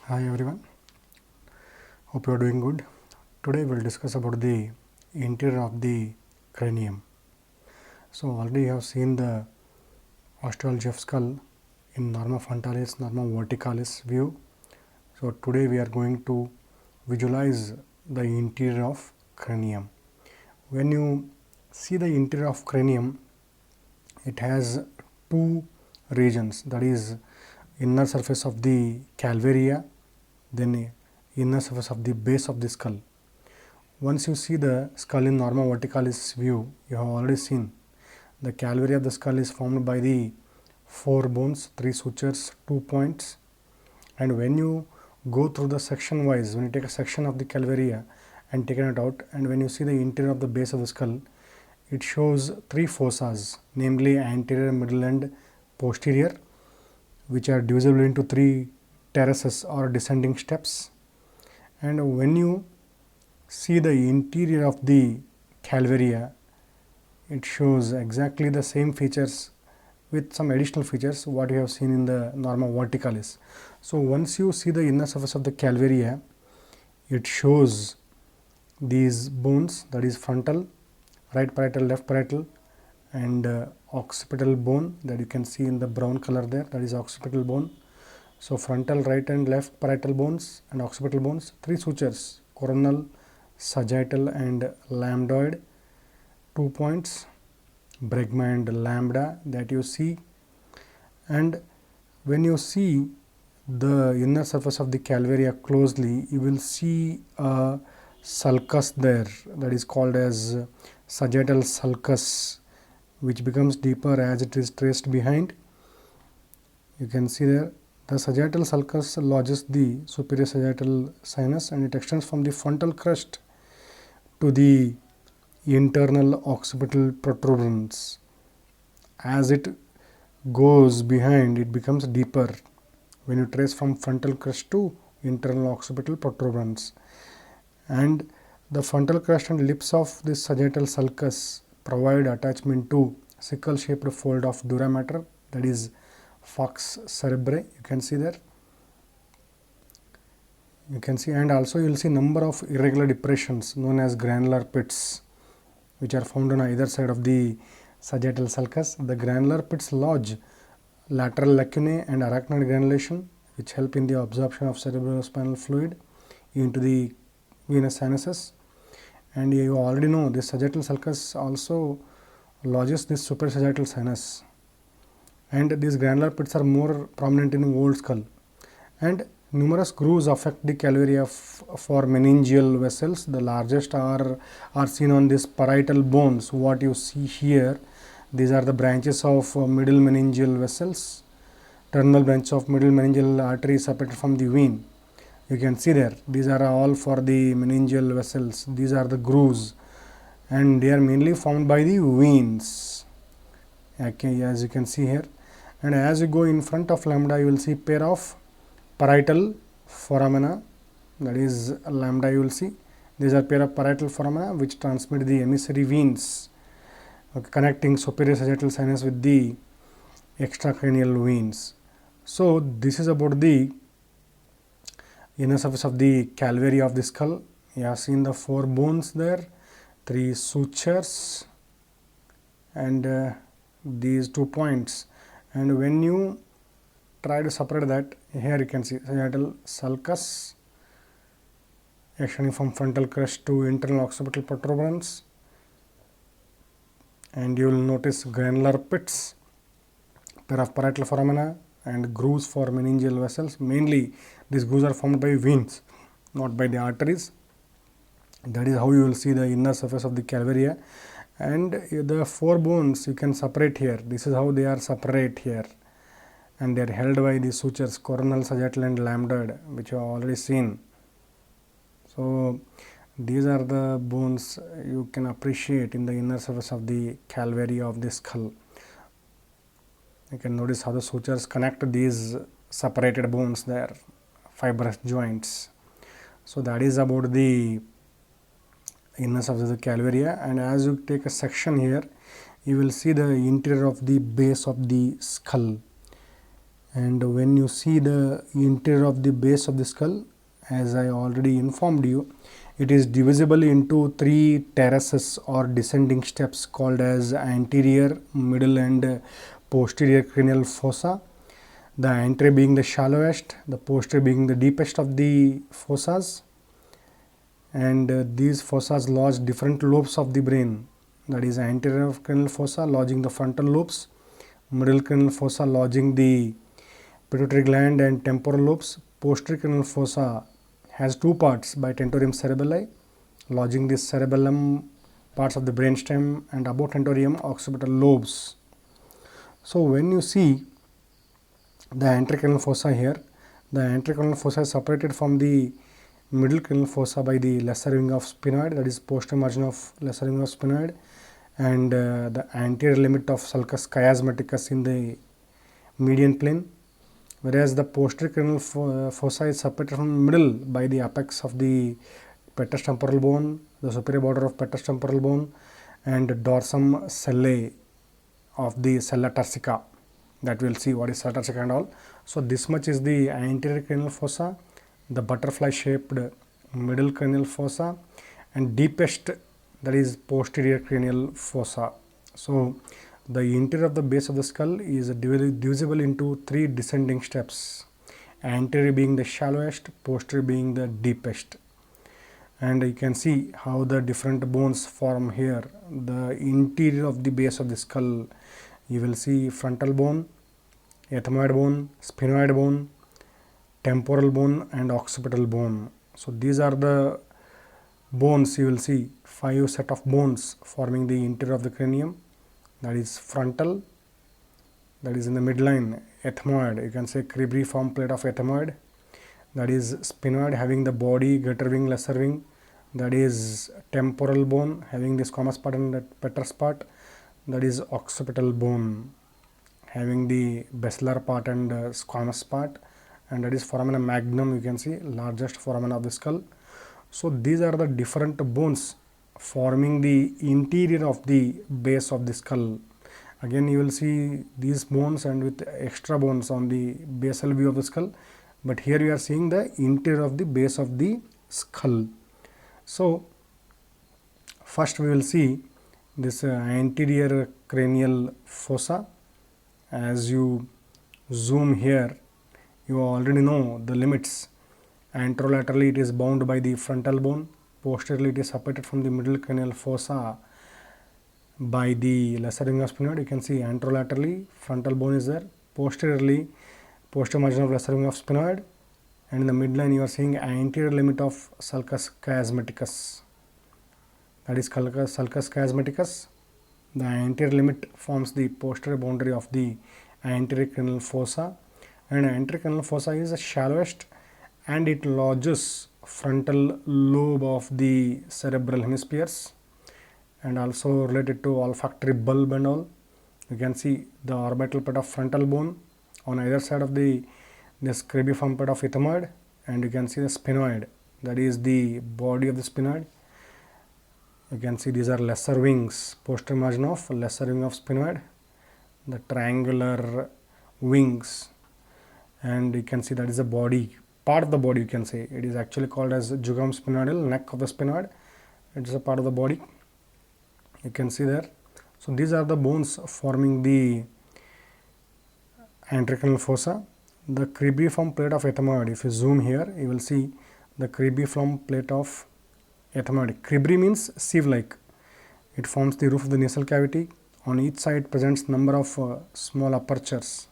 Hi everyone, hope you are doing good. Today we will discuss about the interior of the cranium. So already you have seen the osteology of skull in norma frontalis, norma verticalis view. So today we are going to visualize the interior of cranium. When you see the interior of cranium, it has two regions, that is inner surface of the calvaria, then inner surface of the base of the skull. Once you see the skull in norma verticalis view, you have already seen the calvaria of the skull is formed by the 4 bones, 3 sutures, 2 points, and when you go through the section wise, when you take a section of the calvaria and taken it out, and when you see the interior of the base of the skull, it shows 3 fossas, namely anterior, middle and posterior, which are divisible into 3 terraces or descending steps. And when you see the interior of the calvaria, it shows exactly the same features with some additional features what you have seen in the norma verticalis. So once you see the inner surface of the calvaria, it shows these bones, that is frontal, right parietal, left parietal, and occipital bone, that you can see in the brown color there, that is occipital bone. So frontal, right and left parietal bones and occipital bones, 3 sutures, coronal, sagittal and lambdoid, 2 points, bregma and lambda that you see. And when you see the inner surface of the calvaria closely, you will see a sulcus there, that is called as sagittal sulcus, which becomes deeper as it is traced behind. You can see there the sagittal sulcus lodges the superior sagittal sinus, and it extends from the frontal crest to the internal occipital protuberance. As it goes behind, it becomes deeper when you trace from frontal crest to internal occipital protuberance. And the frontal crest and lips of this sagittal sulcus provide attachment to sickle shaped fold of dura mater, that is falx cerebrae. You can see there. You can see, and also you will see number of irregular depressions known as granular pits, which are found on either side of the sagittal sulcus. The granular pits lodge lateral lacunae and arachnoid granulation, which help in the absorption of cerebrospinal fluid into the venous sinuses. And you already know this sagittal sulcus also lodges this suprasagittal sinus, and these granular pits are more prominent in old skull. And numerous grooves affect the calvaria for meningeal vessels. The largest are seen on these parietal bones, what you see here. These are the branches of middle meningeal vessels, terminal branch of middle meningeal artery separated from the vein. You can see there, these are all for the meningeal vessels. These are the grooves, and they are mainly formed by the veins, okay, as you can see here. And as you go in front of lambda, you will see pair of parietal foramina, that is lambda. You will see these are pair of parietal foramina which transmit the emissary veins, okay, connecting superior sagittal sinus with the extracranial veins. So this is about the inner surface of the calvaria of the skull. You have seen the 4 bones there, 3 sutures, and these 2 points. And when you try to separate that, here you can see sagittal sulcus extending from frontal crest to internal occipital protuberance, and you will notice granular pits, pair of parietal foramina, and grooves for meningeal vessels. Mainly these grooves are formed by veins, not by the arteries. That is how you will see the inner surface of the calvaria. And the 4 bones you can separate here. This is how they are separate here, and they are held by the sutures, coronal, sagittal and lambdoid, which you have already seen. So these are the bones you can appreciate in the inner surface of the calvaria of the skull. You can notice how the sutures connect these separated bones there, fibrous joints. So that is about the inner surface of the calvaria. And as you take a section here, you will see the interior of the base of the skull. And when you see the interior of the base of the skull, as I already informed you, it is divisible into three terraces or descending steps called as anterior, middle and posterior cranial fossa. The anterior being the shallowest, the posterior being the deepest of the fossas, and these fossas lodge different lobes of the brain. That is anterior cranial fossa lodging the frontal lobes, middle cranial fossa lodging the pituitary gland and temporal lobes. Posterior cranial fossa has two parts by tentorium cerebelli lodging the cerebellum, parts of the brainstem, and above tentorium occipital lobes. So when you see the anterior cranial fossa here, the anterior cranial fossa is separated from the middle cranial fossa by the lesser wing of sphenoid, that is posterior margin of lesser wing of sphenoid, and the anterior limit of sulcus chiasmaticus in the median plane, whereas the posterior cranial fossa is separated from middle by the apex of the petrous temporal bone, the superior border of petrous temporal bone, and dorsum sellae of the sella turcica. That we will see what is sella turcica and all. So this much is the anterior cranial fossa, the butterfly shaped middle cranial fossa, and deepest, that is posterior cranial fossa. So the interior of the base of the skull is divisible into three descending steps, anterior being the shallowest, posterior being the deepest. And you can see how the different bones form here. The interior of the base of the skull, you will see frontal bone, ethmoid bone, sphenoid bone, temporal bone, and occipital bone. So these are the bones. You will see 5 set of bones forming the interior of the cranium. That is frontal, that is in the midline, ethmoid, you can say cribriform plate of ethmoid, that is sphenoid having the body, greater wing, lesser wing, that is temporal bone having the squamous part and the petrous part, that is occipital bone having the basilar part and squamous part, and that is foramina magnum, you can see largest foramina of the skull. So these are the different bones forming the interior of the base of the skull. Again you will see these bones and with extra bones on the basal view of the skull, but here you are seeing the interior of the base of the skull. So first we will see this anterior cranial fossa. As you zoom here, you already know the limits. Anterolaterally it is bound by the frontal bone, posteriorly it is separated from the middle cranial fossa by the lesser wing of sphenoid. You can see anterolaterally frontal bone is there, posteriorly posterior margin of lesser wing of sphenoid, and in the midline you are seeing anterior limit of sulcus chiasmaticus, that is sulcus chiasmaticus. The anterior limit forms the posterior boundary of the anterior cranial fossa, and anterior cranial fossa is the shallowest and it lodges frontal lobe of the cerebral hemispheres and also related to olfactory bulb and all. You can see the orbital part of frontal bone on either side of this cribriform part of ethmoid, and you can see the sphenoid, that is the body of the sphenoid. You can see these are lesser wings, posterior margin of lesser wing of sphenoid, the triangular wings, and you can see that is the body, part of the body. You can say it is actually called as jugum sphenoidal, neck of the sphenoid. It is a part of the body, you can see there. So these are the bones forming the anterior cranial fossa. The cribriform plate of ethmoid, if you zoom here you will see the cribriform plate of ethmoid. Cribri means sieve like. It forms the roof of the nasal cavity. On each side presents number of small apertures,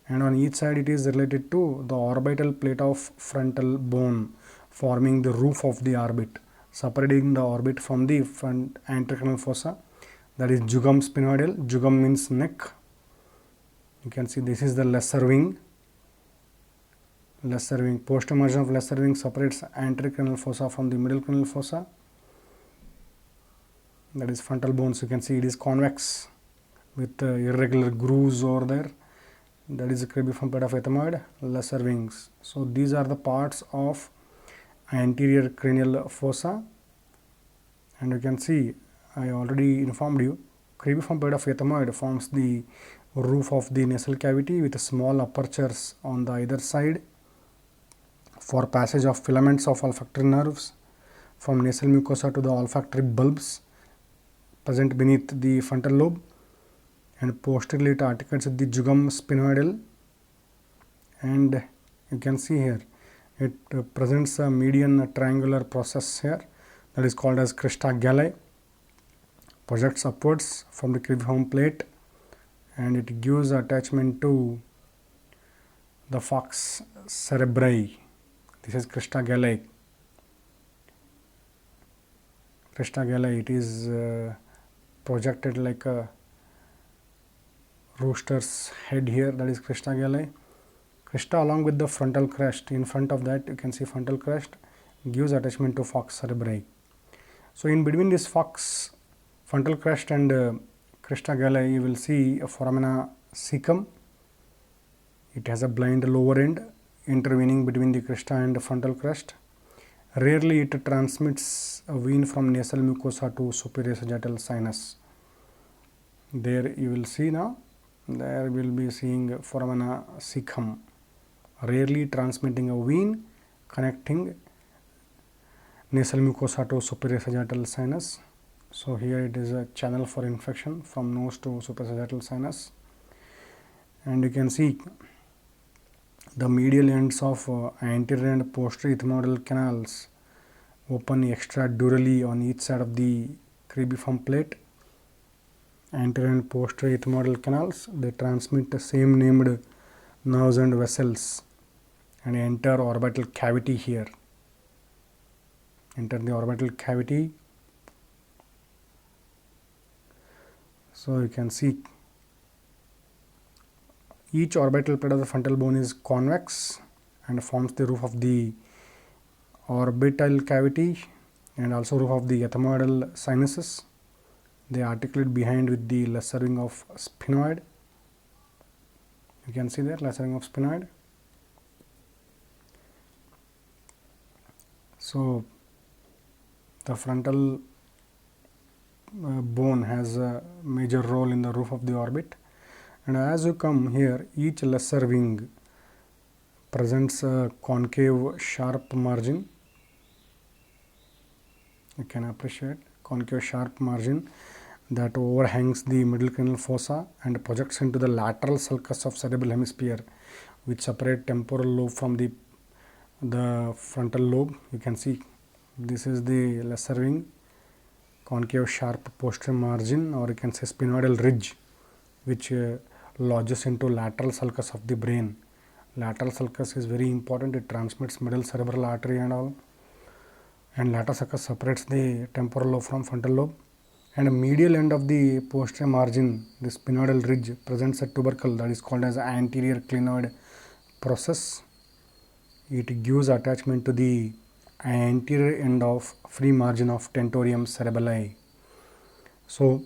and on each side it is related to the orbital plate of frontal bone forming the roof of the orbit, separating the orbit from the front anterior cranial fossa, that is jugum sphenoidal. Jugum means neck. You can see this is the lesser wing. Posterior margin of lesser wing separates anterior cranial fossa from the middle cranial fossa, that is frontal bones. You can see it is convex with irregular grooves over there, that is the cribriform plate of ethmoid, lesser wings. So these are the parts of anterior cranial fossa, and you can see I already informed you cribriform plate of ethmoid forms the roof of the nasal cavity with small apertures on the either side for passage of filaments of olfactory nerves from nasal mucosa to the olfactory bulbs present beneath the frontal lobe, and posteriorly it articulates with the jugum sphenoidal, and you can see here it presents a median triangular process here that is called as crista galli, projects upwards from the cribriform plate, and it gives attachment to the falx cerebri. This is crista galli. Crista galli, it is projected like a rooster's head here, that is crista galli. Crista along with the frontal crest, in front of that you can see frontal crest, gives attachment to falx cerebri. So in between this falx, frontal crest and crista galli, you will see a foramina cecum. It has a blind lower end intervening between the crista and the frontal crest. Rarely it transmits a vein from nasal mucosa to superior sagittal sinus. There you will see now, there will be seeing foramina cecum, rarely transmitting a vein connecting nasal mucosa to superior sagittal sinus. So here it is a channel for infection from nose to superior sagittal sinus, and you can see the medial ends of anterior and posterior ethmoidal canals open extradurally on each side of the cribriform plate. Anterior and posterior ethmoidal canals, they transmit the same named nerves and vessels and enter orbital cavity here. Enter the orbital cavity. So you can see each orbital plate of the frontal bone is convex and forms the roof of the orbital cavity and also roof of the ethmoidal sinuses. They articulate behind with the lesser wing of sphenoid. You can see there, lesser wing of sphenoid. So the frontal bone has a major role in the roof of the orbit, and as you come here, each lesser wing presents a concave sharp margin. You can appreciate concave sharp margin that overhangs the middle cranial fossa and projects into the lateral sulcus of cerebral hemisphere, which separate temporal lobe from the frontal lobe. You can see this is the lesser wing, concave sharp posterior margin, or you can say sphenoidal ridge, which lodges into lateral sulcus of the brain. Lateral sulcus is very important, it transmits middle cerebral artery and all, and lateral sulcus separates the temporal lobe from frontal lobe. And a medial end of the posterior margin, the sphenoidal ridge, presents a tubercle that is called as anterior clinoid process. It gives attachment to the anterior end of free margin of tentorium cerebelli. So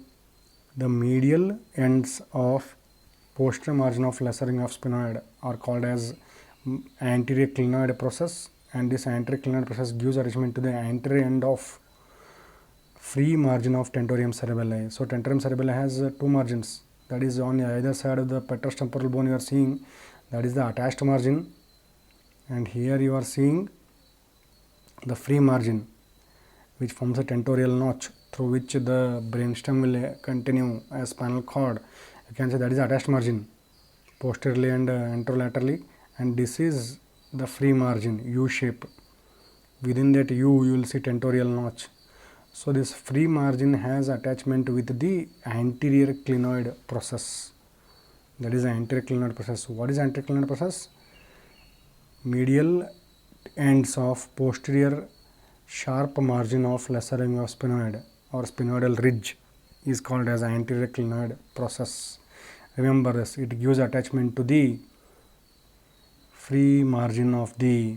the medial ends of posterior margin of lesser wing of sphenoid are called as anterior clinoid process, and this anterior clinoid process gives attachment to the anterior end of free margin of tentorium cerebelli. So tentorium cerebelli has two margins, that is on either side of the petrous temporal bone you are seeing, that is the attached margin, and here you are seeing the free margin which forms a tentorial notch through which the brainstem will continue as spinal cord. You can say that is attached margin posteriorly and anterolaterally, and this is the free margin, U shape. Within that U you will see tentorial notch. So this free margin has attachment with the anterior clinoid process, that is the anterior clinoid process. What is anterior clinoid process? Medial ends of posterior sharp margin of lesser wing of sphenoid or sphenoidal ridge is called as anterior clinoid process. Remember this, it gives attachment to the free margin of the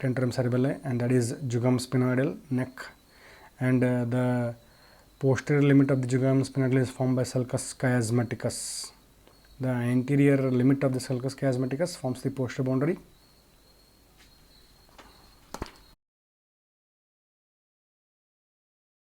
tentorium cerebelli, and that is jugum sphenoidal neck, and the posterior limit of the jugum sphenoidal is formed by sulcus chiasmaticus. The anterior limit of the sulcus chiasmaticus forms the posterior boundary,